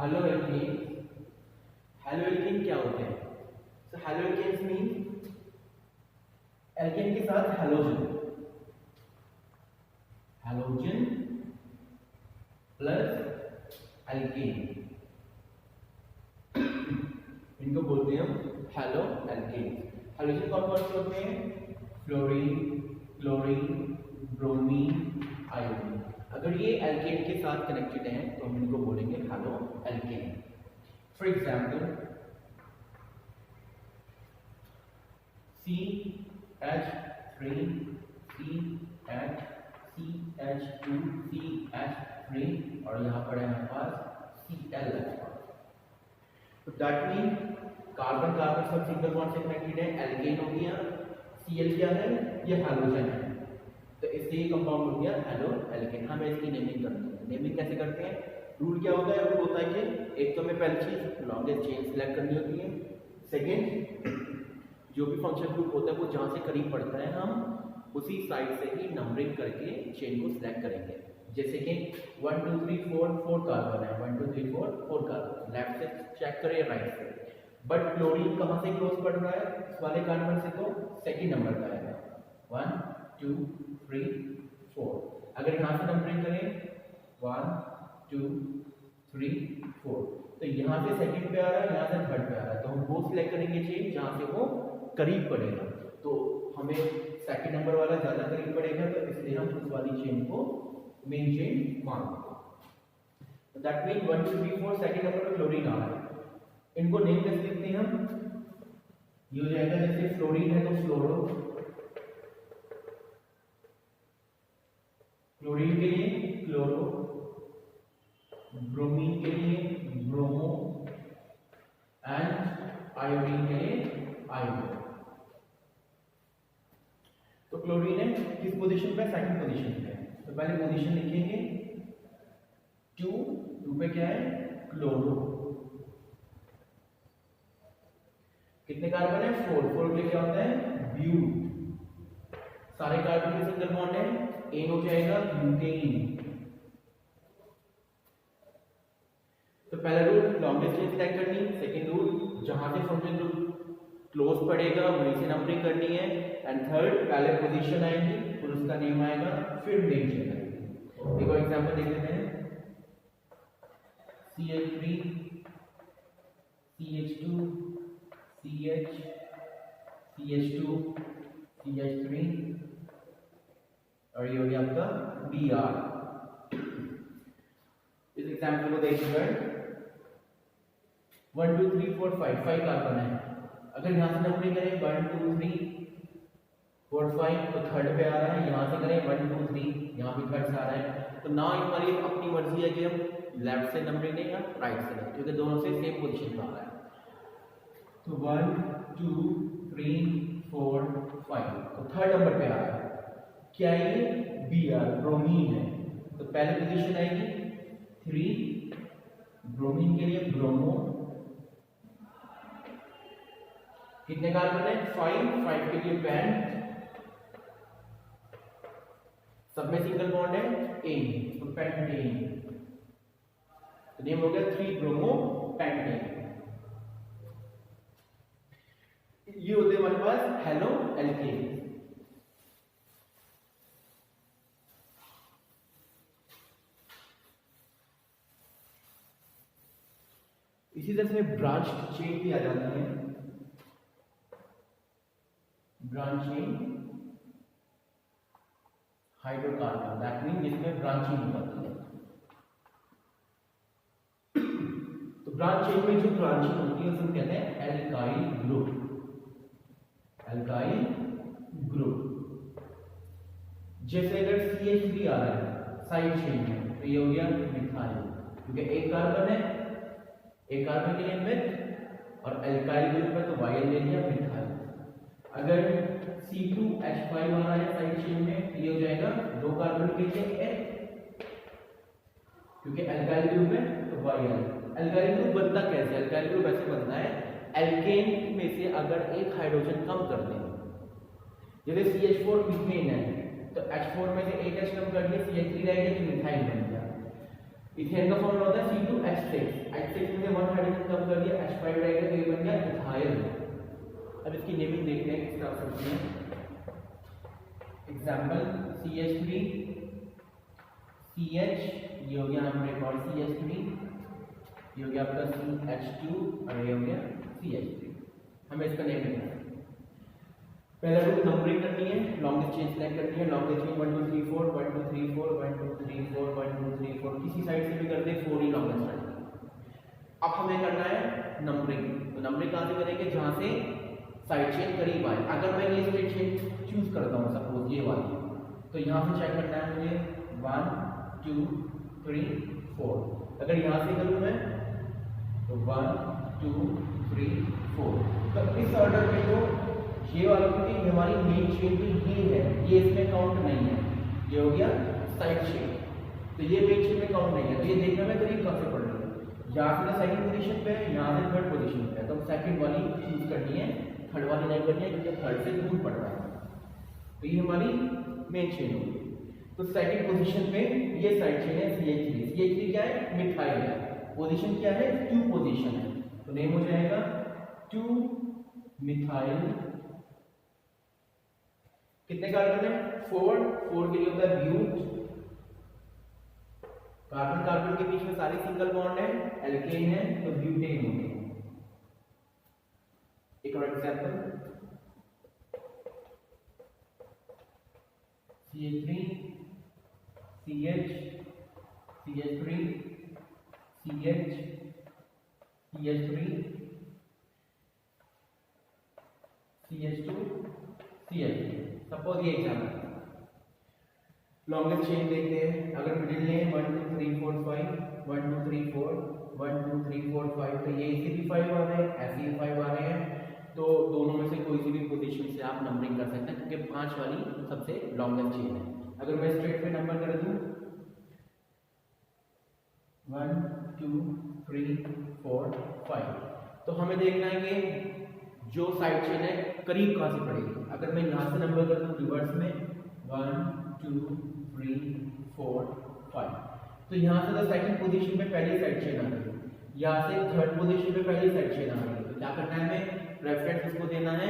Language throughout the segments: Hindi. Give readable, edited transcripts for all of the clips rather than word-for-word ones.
Halo alkane. हेलो एल्केन क्या होते हैं? So halo alkanes mean alkane के साथ हेलोजन, हेलोजन प्लस एल्केन, इनको बोलते हैं हम हेलो एल्केन। हेलोजन कौन कौन से होते हैं? Fluorine, chlorine, bromine, iodine. अगर ये एल्केन के साथ कनेक्टेड हैं तो हम इनको बोलेंगे halo alkane. For example CH3 CH2 CH3 और यहाँ पर है हमारे पास Cl। तो दैट मीन कार्बन कार्बन सब सिंगल बॉन्ड से कनेक्टेड है, एल्केन हो गया, Cl क्या है? ये हाइड्रोजन है, तो इससे ये कंपाउंड हो गया हेलो एल्केन। हमें इसकी नेमिंग करनी है। नेमिंग कैसे करते हैं? रूल क्या होता है? रूल होता है कि एक तो हमें पहली चीज लॉन्गेस्ट चेन सिलेक्ट करनी होती है, सेकेंड जो भी फंक्शन ग्रुप होता है वो जहाँ से करीब पड़ता है हम उसी साइड से ही नंबरिंग करके चेन को सिलेक्ट करेंगे। जैसे कि 1 2 3 4 4 कार्बन है, 1 2 3 4 4 कार्बन, लेफ्ट से चेक करें राइट से। बट क्लोरीन कहाँ से क्लोज पड़ रहा है? इस वाले कार्बन से, तो सेकेंड नंबर का आएगा 1 2 3 4। अगर यहाँ से नंबरिंग करें 1 2 3 4 तो यहाँ से सेकंड पे आ रहा है, यहाँ से थर्ड पे आ रहा है, तो हम वो सिलेक्ट करेंगे चेन जहाँ से वो करीब पड़ेगा। तो हमें सेकंड नंबर वाला ज्यादा करीब पड़ेगा, तो इसलिए हम उस वाली चेन को मेन चेन मानते हैं। दैट मीन 1 2 3 4 सेकंड नंबर पे क्लोरीन आ रहा है। इनको नेम कैसे लिखते हैं हम? ये हो जाएगा जैसे फ्लोरीन है तो फ्लोरो, क्लोरीन के लिए क्लोरो, ब्रोमीन के लिए ब्रोमो एंड आयोडीन के लिए आयोडीन। तो क्लोरीन है किस पोजीशन पे? सेकंड पोजीशन पे। तो पहले पोजीशन लिखेंगे 2 पे क्या है? क्लोरो। कितने कार्बन है? 4 पे क्या होता है? ब्यूट। सारे कार्बन में सिंगल बॉन्ड है, ए हो जाएगा ब्यूटेन। तो पहला रूल लॉन्गेस्ट चेन सिलेक्ट करनी, सेकंड रूल जहां से फंक्शन ग्रुप क्लोज पड़ेगा वहीं से नंबरिंग करनी है, एंड थर्ड पहले पोजीशन आएगी फिर उसका नेम आएगा फिर मेन चेन आएगी। एक और एग्जांपल देख लेते हैं। CH3 CH2 CH CH2 CH3 और ये हो गया आपका Br। इस एग्जांपल को देखिए 1 2 3 4 5 कार्बन है। अगर यहाँ से नंबरिंग करें 1 2 3 4 5 तो थर्ड पे आ रहा है, यहाँ से करें 1 2 3 यहाँ भी थर्ड से आ रहा है। तो ना हमारी अपनी मर्जी है कि हम लेफ्ट से नंबरिंग लें या राइट से लें, क्योंकि दोनों से सेम पोजीशन पे आ रहा है। तो 1 2 3 4 5 तो थर्ड नंबर पे आ रहा है। क्या है ये? Br, ब्रोमीन है, तो पहले पोजीशन आएगी 3, ब्रोमीन के लिए ब्रोमो। कितने कार्बन है? 5 के लिए पेंट, सब में सिंगल बॉन्ड है एन, तो पेंटेन। तो नेम हो गया 3 ब्रोमो पेंटेन। ये होते हैं हमारे पास हेलो एल्केन। इसी तरह से ब्रांच चेन भी आ जाती है। Branch chain hydrocarbon, that mean जिसमें ब्रांचिंग हो जाती है। तो ब्रांच चेन में जो ब्रांचिंग होती है उसको कहते हैं एल्काइल ग्रुप। Alkyl group. जैसे अगर CH3 आ रहा है साइड चेन में तो ये हो गया मिथाइल, क्योंकि एक कार्बन है, एक कार्बन के लिए मिथ और एल्काइल ग्रुप है तो वाइल ले लिया मिथाइल। अगर C2H5 आ रहा है साइड चेन में ये हो जाएगा 2 कार्बन के लिए H, क्योंकि एल्काइल ग्रुप है तो वाइल। एल्काइल ग्रुप बनता कैसे? एल्काइल ग्रुप ऐसे बनता है, एल्केन में से अगर एक हाइड्रोजन कम कर दें, जैसे CH4 मीथेन है तो H4 में से एक H कम कर दिया, CH3 रहेगा तो मिथाइल बन गया। इथेन का फॉर्मूला होता है C2H6 बन गया इथाइल। अब इसकी नेमिंग देखते हैं किस तरह से होती है। एग्जाम्पल CH3 CH, ये हो गया हमारा एक और CH3, ये हो गया आपका CH2 और ये हो गया CH3। हमें इसका नेम लिखना है। पहले रूल नंबरिंग करनी है, लॉन्गेस्ट चेन सेलेक्ट करनी है। लॉन्गेस्ट चेन 1 2 3 4 1 2 3 4 1 2 3 4 1 2 3 4, किसी साइड से भी कर दे 4 ही लॉन्गेस्ट है। अब हमें करना है नंबरिंग। तो नंबरिंग कहाँ से करेंगे? जहाँ से साइड चेन करीब आए। अगर मैं ये स्ट्रेट चेन चूज करता हूँ सपोज ये वाली, तो यहाँ से चेक करना है मुझे 1 2 3 4। अगर यहाँ से करूँ मैं तो 1 2 3 4। तो इस ऑर्डर में तो ये वाली, क्योंकि हमारी मेन चेन तो ये है, ये इसमें काउंट नहीं है, ये हो गया साइड चेन, तो ये मेन चेन में काउंट नहीं है। तो ये देखना मैं करीब कहाँ से पढ़ रहा हूँ। यहाँ से सेकंड पोजीशन पे है, यहाँ से थर्ड पोजीशन पे है, तो सेकंड वाली चूज करनी है, थर्ड वाली नहीं करनी है क्योंकि थर्ड से दूर पड़ रहा है। तो ये हमारी मेन चेन होगी। तो सेकंड पोजीशन पे ये साइड चेन है CH3। CH3 क्या है? मिथाइल है। पोजीशन क्या है? 2 पोजीशन है, तो नेम हो जाएगा 2 मिथाइल। कितने कार्बन है? 4। 4 के लिए होता है ब्यूट। कार्बन कार्बन के बीच में सारे सिंगल बॉन्ड है, एल्केन है, तो ब्यूटेन हो गया। एक और example CH3 CH CH3 CH CH3 CH2 CH3। Suppose ये एग्जांपल। लॉन्गेस्ट चेन देखते हैं। अगर मिडिल में 1 2 3 4 5 1 2 3 4 1 2 3 4 5, तो ये ऐसे भी 5 आ रहे हैं, ऐसे भी 5 आ रहे हैं, तो दोनों में से कोई सी भी पोजीशन से आप नंबरिंग कर सकते हैं, क्योंकि 5 वाली सबसे लॉन्गेस्ट चेन है। अगर मैं स्ट्रेट पे नंबर कर दूं 1 2 3 4 5, तो हमें देखना है कि जो साइड चेन है करीब कहाँ से पड़ेगी। अगर मैं यहाँ से नंबर कर दूं रिवर्स में 1 2 3 4 5, तो यहाँ से तो सेकंड पोजीशन पे पहली साइड चेन आ गई, यहाँ से थर्ड पोजीशन पे पहली साइड चेन आ गई। तो क्या करना है हमें? रेफरेंस इसको देना है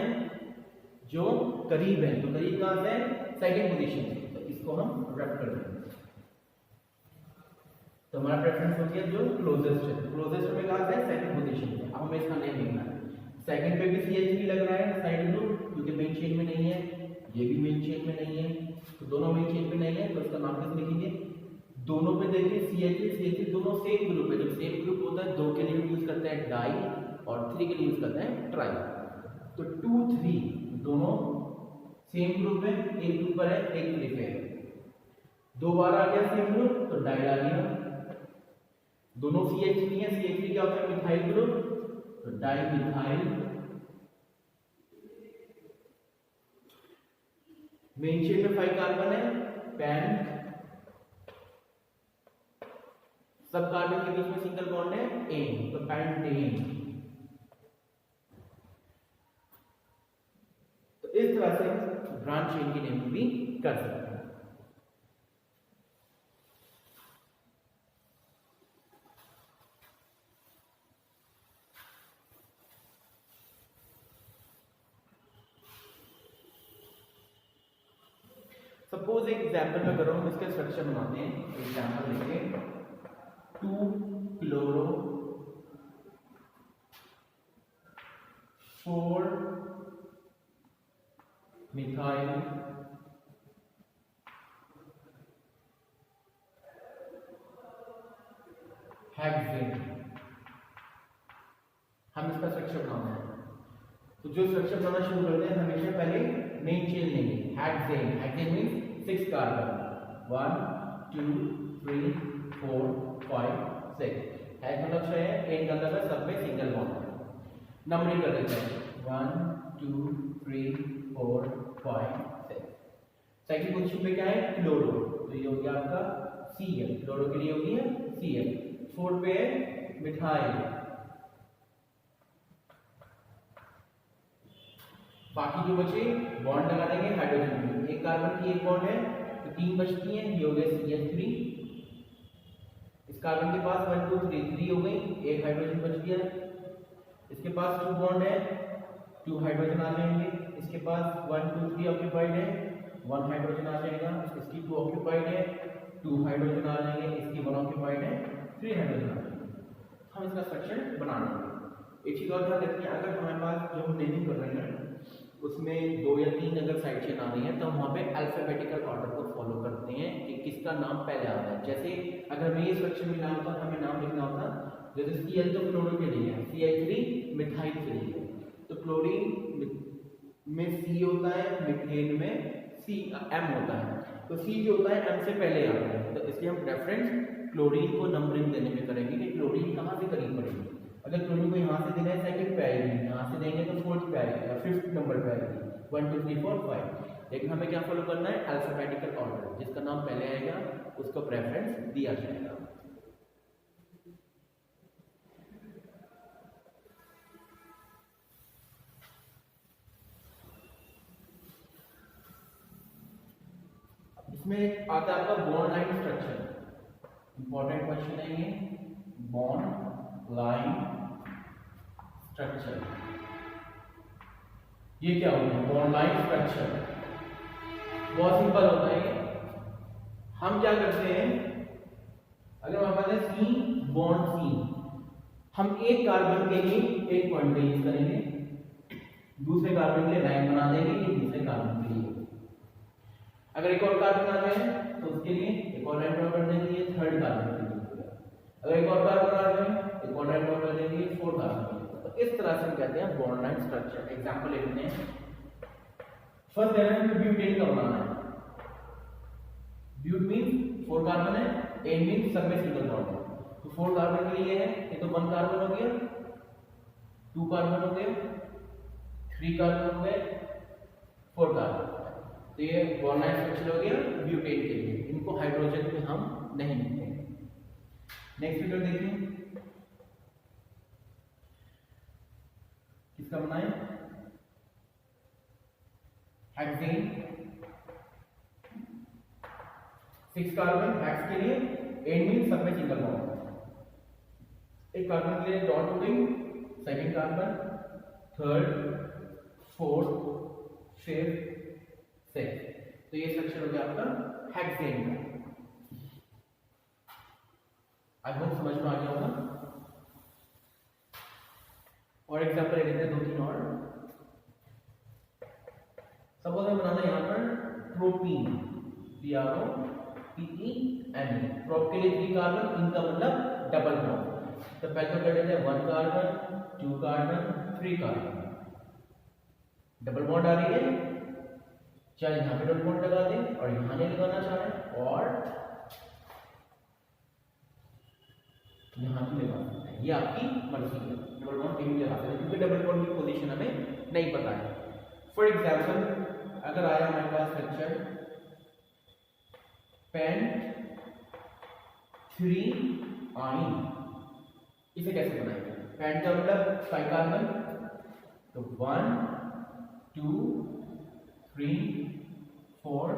जो करीब है। तो करीब कहाँ से? सेकंड पोजीशन से, तो इसको हम रब कर देंगे। तो हमारा प्रेफरेंस हो गया जो क्लोजेस्ट है। क्लोजेस्ट में कहाँ से? सेकंड पोजीशन पे। अब हमें इसका नेम लिखना है। सेकंड पे भी CH3 लग रहा है साइड ग्रुप, क्योंकि मेन चेन में नहीं है, ये भी मेन चेन में नहीं है, तो दोनों मेन चेन में नहीं है, तो इसका नाम कैसे लिखेंगे? दोनों पे देखिए CH3 दोनों सेम ग्रुप है। जब सेम ग्रुप होता है 2 के लिए यूज करते हैं डाई और 3 के लिए यूज करते हैं ट्राई। तो 2 3 दोनों सेम ग्रुप में, एक ग्रुप पर है एक ग्रुप है, 2 बार आ गया सेम ग्रुप तो डाई आ गया। दोनों CH3 है, CH3 क्या होता है? मिथाइल ग्रुप, तो डाई मिथाइल। मेन चेन में 5 कार्बन है, पेन। सब कार्बन के बीच में सिंगल बॉन्ड है एन, तो पेंटेन। तो इस तरह से ब्रांच चेन की नेमिंग भी कर सकते हैं। सपोज एक एग्जाम्पल में कर रहा हूं, इसके स्ट्रक्चर बनाते हैं। एग्जाम्पल लेंगे 2 क्लोरो 4 मिथाइल हेक्सेन। हम इसका स्ट्रक्चर बनाना है, तो जो स्ट्रक्चर बनाना शुरू करते हैं हमेशा पहले मेन चेन लेंगे। Hexane, hexane means 6 carbon, 1 2 3 4 5 6। Hex मतलब 6 है, एन का मतलब सब में सिंगल बॉन्ड है। नंबरिंग कर देते हैं 1 2 3 4 5 6। सेकंड पोजीशन पे क्या है? क्लोरो, तो ये हो गया आपका Cl, क्लोरो के लिए हो गया Cl। फोर्थ पे है मिथाइल, बाकी जो बचे बॉन्ड लगा देंगे हाइड्रोजन में। एक कार्बन की एक बॉन्ड है तो 3 बचती हैं, ये हो गया CH3। इस कार्बन के पास 1 2 3 3 हो गई, एक हाइड्रोजन बच गया। इसके पास 2 बॉन्ड है, 2 हाइड्रोजन आ जाएंगे। इसके पास 1 2 3 ऑक्यूपाइड है, 1 हाइड्रोजन आ जाएगा। इसकी 2 ऑक्यूपाइड है, 2 हाइड्रोजन आ जाएंगे। इसकी 1 ऑक्यूपाइड है, 3 हाइड्रोजन आ जाएंगे। हम इसका स्ट्रक्चर बना लेंगे। एक चीज और ध्यान रखिए, अगर हमारे पास जो हम नेमिंग कर रहे हैं उसमें 2 या 3 अगर साइड चेन आ रही है तो हम वहाँ पे अल्फाबेटिकल ऑर्डर को फॉलो करते हैं कि किसका नाम पहले आता है। जैसे अगर हमें ये स्ट्रक्चर मिला होता, हमें नाम लिखना होता, जैसे Cl तो क्लोरीन के लिए है, CH3 मिथाइल के लिए है, तो क्लोरीन में C होता है, मीथेन में M होता है, तो C जो होता है M से पहले आता है। तो इसलिए हम रेफरेंस क्लोरीन को नंबरिंग देने में करेंगे कि क्लोरीन कहाँ से करीब पड़ेगी। अगर क्लोरीन को यहाँ से देना है सेकंड पे आएगी, यहाँ से देंगे तो फोर्थ पे आएगी या फिफ्थ नंबर पे आएगी, 1 2 3 4 5। लेकिन हमें क्या फॉलो करना है, अल्फाबेटिकल ऑर्डर, जिसका नाम पहले आएगा उसको प्रेफरेंस दिया जाएगा। इसमें आता है आपका bond line structure. Important question है ये, बॉन्ड लाइन स्ट्रक्चर। ये क्या होता है बॉन्ड लाइन स्ट्रक्चर? बहुत सिंपल होता है ये। हम क्या करते हैं, अगर हमारे पास है C बॉन्ड C, हम एक कार्बन के लिए एक पॉइंट पे यूज करेंगे, दूसरे कार्बन के लिए लाइन बना देंगे कि दूसरे कार्बन के लिए। अगर एक और कार्बन आ जाए तो उसके लिए एक और लाइन ड्रॉ कर देंगे थर्ड कार्बन के लिए। अगर एक और कार्बन आ जाए एक और लाइन ड्रॉ कर देंगे फोर्थ कार्बन के लिए। तो इस तरह से हम कहते हैं बॉन्ड लाइन स्ट्रक्चर। एग्जांपल लेते हैं, फर्स्ट एलिमेंट ब्यूटेन का बनाना है। ब्यूट मींस 4 कार्बन है, एन मींस सब में सिंगल बॉन्ड है, तो 4 कार्बन के लिए है, ये तो 1 कार्बन हो गया, 2 कार्बन हो गए, 3 कार्बन हो गए, 4 कार्बन। तो ये बॉन्ड लाइन स्ट्रक्चर हो गया ब्यूटेन के लिए। इनको हाइड्रोजन में हम नहीं लिखते हैं। नेक्स्ट फिगर देखिए, किसका बनाए, हेक्सेन, 6 कार्बन, हेक्स के लिए, एन मींस सब में सिंगल बॉन्ड। एक कार्बन के लिए डॉट हो गई, second carbon, third, fourth, fifth, sixth. तो ये स्ट्रक्चर हो गया आपका हेक्सेन का। आई होप समझ में आ गया होगा। और एग्जांपल ले लेते हैं 2 3 और। सपोज हमें बनाना है यहाँ पर प्रोपीन, PROPENE। प्रोप के लिए 3 कार्बन, इनका मतलब डबल बॉन्ड। तो पहले तो कर देते हैं 1 carbon, 2 carbon, 3 carbon. Double bond आ रही है, चाहे यहाँ पे डबल बॉन्ड लगा दें और यहाँ नहीं लगाना चाह रहे और यहाँ भी लगा सकते हैं, ये आपकी मर्जी है। डबल बॉन्ड कहीं भी लगा सकते हैं क्योंकि डबल बॉन्ड की पोजीशन हमें नहीं पता है। फॉर एग्जाम्पल अगर आया हमारे पास स्ट्रक्चर पेंट 3 आइन, इसे कैसे बनाएंगे? पेंट का मतलब 5 कार्बन, तो 1 2 3 4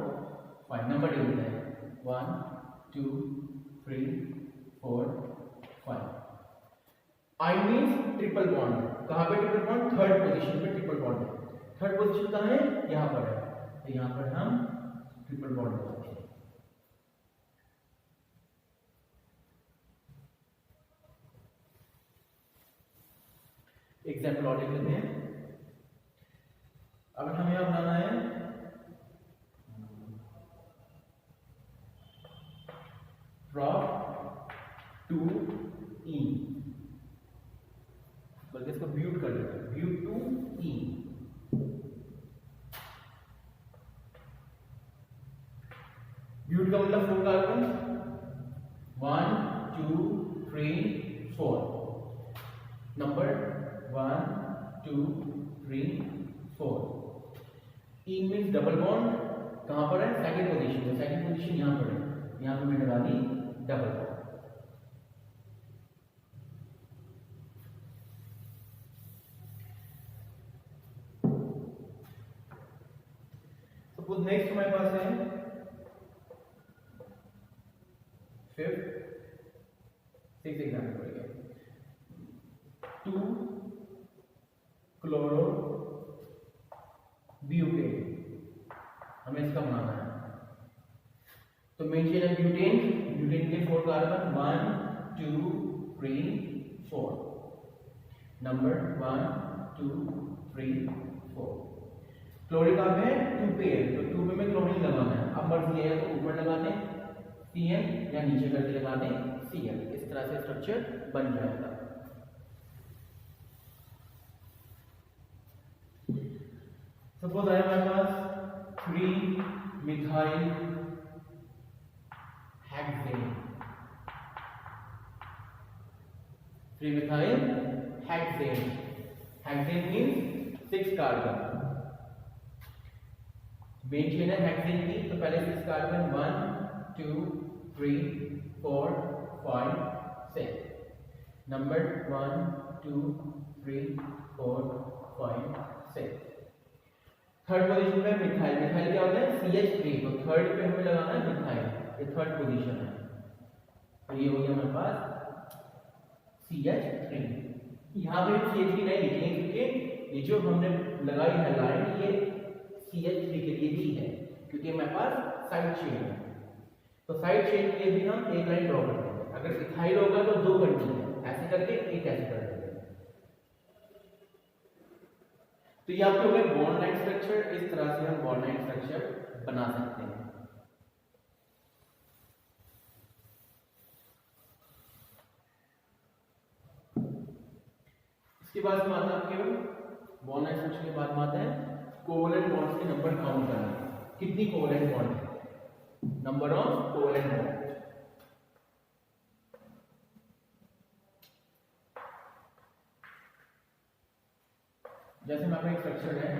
5 नंबर डिवीजन है, 1 2 3 4 5। आई मींस ट्रिपल बॉन्ड। कहां पे ट्रिपल बॉन्ड? थर्ड पोजीशन पे ट्रिपल बॉन्ड है। थर्ड पोजीशन कहां है? यहां पर है, तो यहां पर हम ट्रिपल बॉन्ड लगाते हैं। एग्जाम्पल और लिख लेते हैं। अब हमें यहां बनाना है prop 2E, बल्कि इसको ब्यूट कर लेते हैं, ब्यूट 2E। ब्यूट का मतलब 4 carbon, 1 2 3 4, number 1 2 3 4। E means double bond, कहां पर है? सेकंड पोजीशन में। सेकंड पोजीशन यहां पर है, यहां पे मैंने लगा दी डबल बॉन्ड। सपोज नेक्स्ट हमारे पास है फिफ्थ 6 एग्जाम्पल पड़ेगा 2 मेन चेन है ब्यूटेन, ब्यूटेन के 4 कार्बन 1 2 3 4, नंबर 1 2 3 4। क्लोरीन का है 2 पेयर, तो 2 पे में क्लोरीन लगाना है। अब मर्जी है तो ऊपर लगा दें Cl या नीचे करके लगा दें Cl। इस तरह से स्ट्रक्चर बन जाएगा। सपोज आया हमारे पास 3 methyl hexane, 3 methyl hexane, hexane means 6 carbon. Main chain है हेक्सेन की, तो पहले 6 कार्बन 1 2 3 4 5 6, नंबर 1 2 3 4 5 6। थर्ड पोजीशन पे मिथाइल, मिथाइल क्या होता है CH3, तो थर्ड पे हमें लगाना है मिथाइल, ये थर्ड पोजीशन है। तो ये हो गया हमारे पास CH3। यहाँ पे CH3 नहीं लिखेंगे क्योंकि ये जो हमने लगाई है लाइन ये CH3 के लिए ही है, क्योंकि हमारे पास साइड चेन है। तो साइड चेन के लिए भी हम एक लाइन ड्रॉ करते हैं। अगर इथाइल होगा तो 2 कंटिन्यू है, ऐसे करके एक ऐसे कर देंगे। तो ये आपके हो गए बॉन्ड लाइन स्ट्रक्चर। इस तरह से हम बॉन्ड लाइन स्ट्रक्चर बना सकते हैं। इसके बाद में आता है आपके बॉन्ड लाइन स्ट्रक्चर के बाद में आता है कोवलेंट बॉन्ड्स के नंबर काउंट करना। कितनी कोवलेंट बॉन्ड है, नंबर ऑफ कोवलेंट बॉन्ड। जैसे में एक स्ट्रक्चर है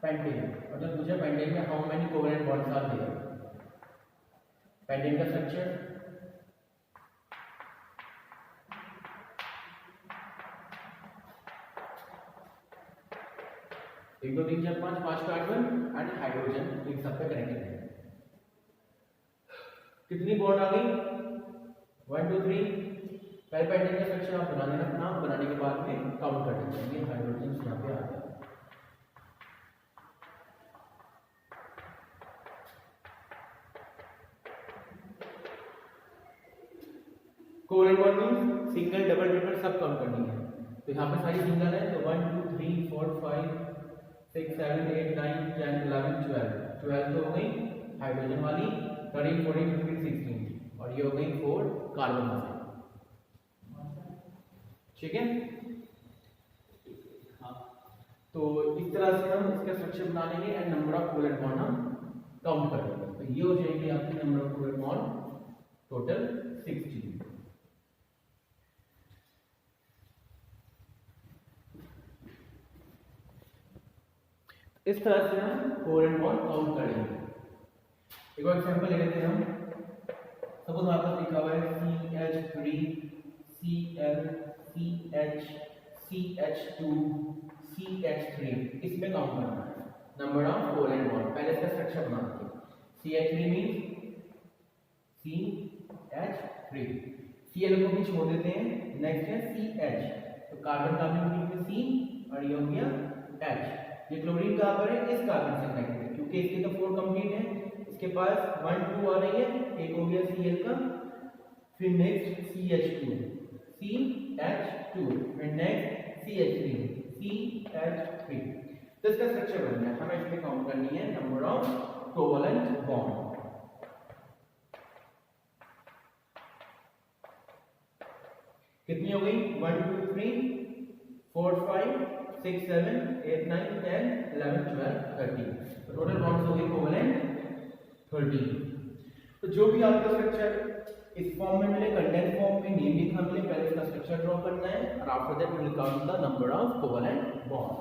पेंटेन, मतलब मुझे पेंटेन में how many covalent bonds are there. Pentane का स्ट्रक्चर एक दो तीन चार पांच, 5 कार्बन एंड हाइड्रोजन, इन सब पे कनेक्टेड है। कितनी बॉन्ड आ गई 1 2 3। पहले पेंटेन का स्ट्रक्चर आप बनाने रखना, बनाने के बाद में काउंट कर देंगे। हाइड्रोजन यहाँ पे आ गया। Covalent bond means single double triple सब काउंट करनी है। तो यहाँ पे सारी सिंगल है, तो 1 2 3 4 5 6 7 8 9 10 11 12 12 तो हो गई हाइड्रोजन वाली, 13 14 15 16, और ये हो गई 4 कार्बन वाली। ठीक है। हाँ, तो इस तरह से हम इसका स्ट्रक्चर बना लेंगे and number of covalent bond हम काउंट कर लेंगे। तो ये हो जाएगी आपकी number of covalent bond total 16। इस तरह से हम कोवलेंट बॉन्ड काउंट करेंगे। एक और एग्जांपल ले लेते हैं हम। सपोज आपका लिखा हुआ है CH3 Cl CH CH2 CH3, इसमें काउंट करना है नंबर ऑफ कोवलेंट बॉन्ड। पहले इसका स्ट्रक्चर बना दीजिए। CH3 मींस CH3, Cl को भी छोड़ देते हैं। नेक्स्ट है CH, तो कार्बन कार्बन के बीच में C और ये हो गया H। ये क्लोरीन कहाँ पर है, इस कार्बन से कनेक्टेड है, क्योंकि इसके तो 4 कंप्लीट है। इसके पास 1 2 आ रही है, एक हो गया Cl का, फिर नेक्स्ट CH2 CH2, फिर नेक्स्ट CH3 CH3। तो इसका स्ट्रक्चर बन गया। हमें इसमें काउंट करनी है नंबर ऑफ कोवलेंट बॉन्ड। कितनी हो गई 1 2 3 4 5 6 7 8 9 10 11 12 13। तो टोटल बॉन्ड्स हो गए कोवलेंट 13। तो जो भी आपका स्ट्रक्चर इस फॉर्म में मिले, कंडेंस फॉर्म में नेम लिखा मिले, पहले इसका स्ट्रक्चर ड्रॉ करना है और after that we will count the number of covalent bond.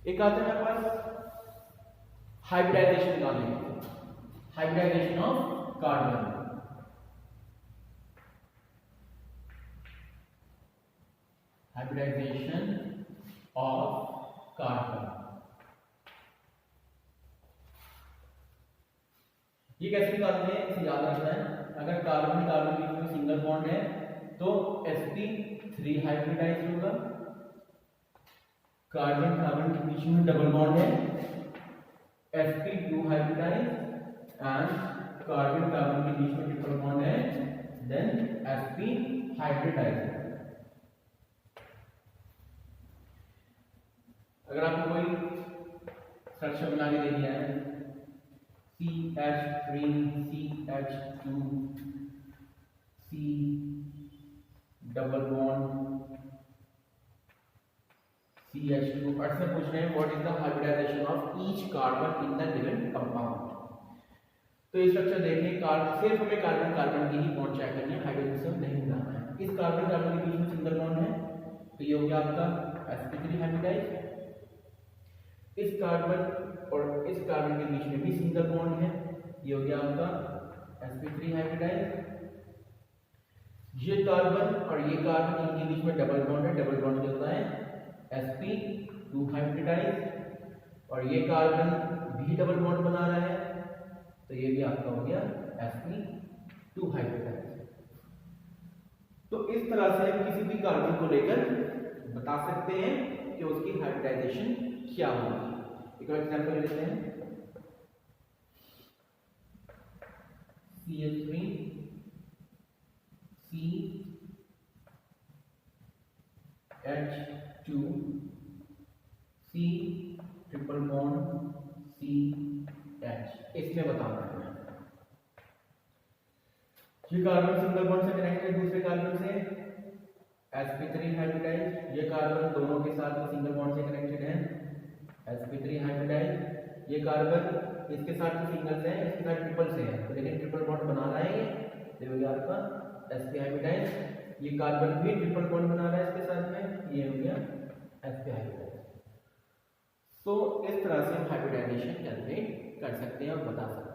एक आता है हमारे पास हाइब्रिडाइजेशन का लेंगे, hybridization of carbon. Hybridization of carbon, ये कैसे निकालते हैं, इसे याद रखना है। अगर कार्बन कार्बन के बीच में सिंगल बॉन्ड है तो sp3 हाइब्रिडाइज होगा, कार्बन कार्बन के बीच में डबल बॉन्ड है sp2 hybridise and carbon carbon के बीच में ट्रिपल बॉन्ड है देन sp हाइब्रिडाइज। अगर आपको कोई स्ट्रक्चर बना के दे दिया है CH3 CH2 C double bond CH2 और से पूछ रहे हैं what is the hybridization of each carbon in the given compound. तो ये स्ट्रक्चर देखिए, सिर्फ हमें कार्बन कार्बन की ही बॉन्ड चेक करनी है, हाइड्रोजन नहीं बनाना है। इस कार्बन कार्बन के बीच में सिंगल बॉन्ड है तो ये हो गया आपका sp3 हाइब्रिडाइज। इस कार्बन और इस कार्बन के बीच में भी सिंगल बॉन्ड है, ये हो गया आपका sp3 हाइब्रिडाइज। ये कार्बन और ये कार्बन इनके बीच में डबल बॉन्ड है, डबल बॉन्ड क्या होता है sp2 हाइब्रिडाइज। और ये कार्बन भी डबल बॉन्ड बना रहा है तो ये भी आपका हो गया sp2 हाइब्रिडाइज। तो इस तरह से हम किसी भी कार्बन को लेकर बता सकते हैं कि उसकी हाइब्रिडाइजेशन क्या होगी। एक और एग्जांपल लेते हैं, CH3 CH2 C triple bond CH, इसमें बताना है ये कार्बन सिंगल बॉन्ड से कनेक्टेड है दूसरे कार्बन से sp3 हाइब्रिडाइज। ये कार्बन दोनों के साथ में सिंगल बॉन्ड से कनेक्टेड है sp3 हाइब्रिडाइज। ये कार्बन इसके साथ में सिंगल से है, इसके साथ ट्रिपल से है तो लेकिन ट्रिपल बॉन्ड बना रहा है ये हो गया आपका sp हाइब्रिडाइज। ये कार्बन भी ट्रिपल बॉन्ड बना रहा है इसके साथ में, ये हो गया sp हाइब्रिडाइज। तो इस तरह से हम हाइब्रिडाइजेशन कैलकुलेट कर सकते हैं और बता सकते हैं।